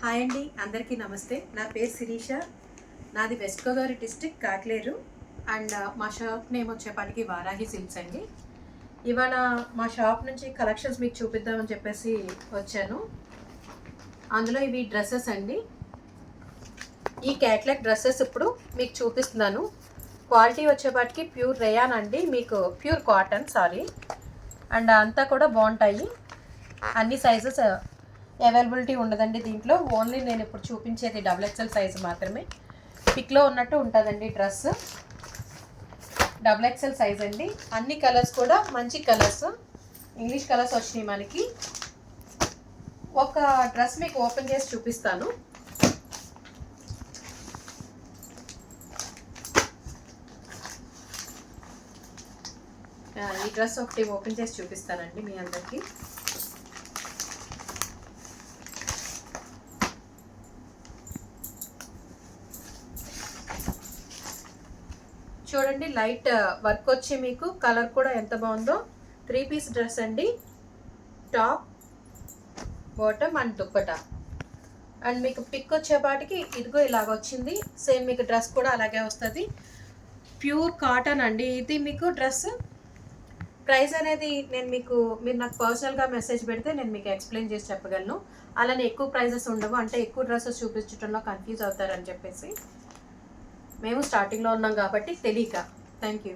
Hi అండి, అందరికీ నమస్తే. నా పేరు శిరీష. నాది వెస్ట్ గోదావరి డిస్ట్రిక్ట్ కాట్లేరు. అండ్ మా షాప్ నేమ్ వచ్చేపాటికి వారాహి సిల్క్స్ అండి. ఇవాళ మా షాప్ నుంచి కలెక్షన్స్ మీకు చూపిద్దామని చెప్పేసి వచ్చాను. అందులో ఇవి డ్రెస్సెస్ అండి. ఈ క్యాట్లాగ్ డ్రెస్సెస్ ఇప్పుడు మీకు చూపిస్తున్నాను. క్వాలిటీ వచ్చేపాటికి ప్యూర్ రేయాన్ అండి, మీకు ప్యూర్ కాటన్ అండ్ అంతా కూడా బాగుంటాయి. అన్ని సైజెస్ అవైలబిలిటీ ఉండదండి దీంట్లో. ఓన్లీ నేను ఇప్పుడు చూపించేది XXL సైజు మాత్రమే. పిక్లో ఉన్నట్టు ఉంటుందండి డ్రెస్. XXL సైజ్ అండి. అన్ని కలర్స్ కూడా మంచి కలర్స్, ఇంగ్లీష్ కలర్స్ వచ్చినాయి మనకి. ఒక డ్రెస్ మీకు ఓపెన్ చేసి చూపిస్తాను. ఈ డ్రెస్ ఒకటి ఓపెన్ చేసి చూపిస్తానండి మీ అందరికీ. చూడండి, లైట్ వర్క్ వచ్చి మీకు కలర్ కూడా ఎంత బాగుందో. 3 పీస్ డ్రెస్ అండి. Top, bottom and dupatta. And మీకు పిక్ వచ్చేపాటికి ఇదిగో ఇలాగ వచ్చింది. సేమ్ మీకు డ్రెస్ కూడా అలాగే వస్తుంది. ప్యూర్ కాటన్ అండి ఇది. మీకు డ్రెస్ ప్రైస్ అనేది మీరు నాకు పర్సనల్గా మెసేజ్ పెడితే నేను మీకు ఎక్స్ప్లెయిన్ చేసి చెప్పగలను. అలానే ఎక్కువ ప్రైజెస్ ఉండవు, అంటే ఎక్కువ డ్రెస్సెస్ చూపించడంలో కన్ఫ్యూజ్ అవుతారని చెప్పేసి. మేము స్టార్టింగ్లో ఉన్నాం కాబట్టి తెలియక. Thank you.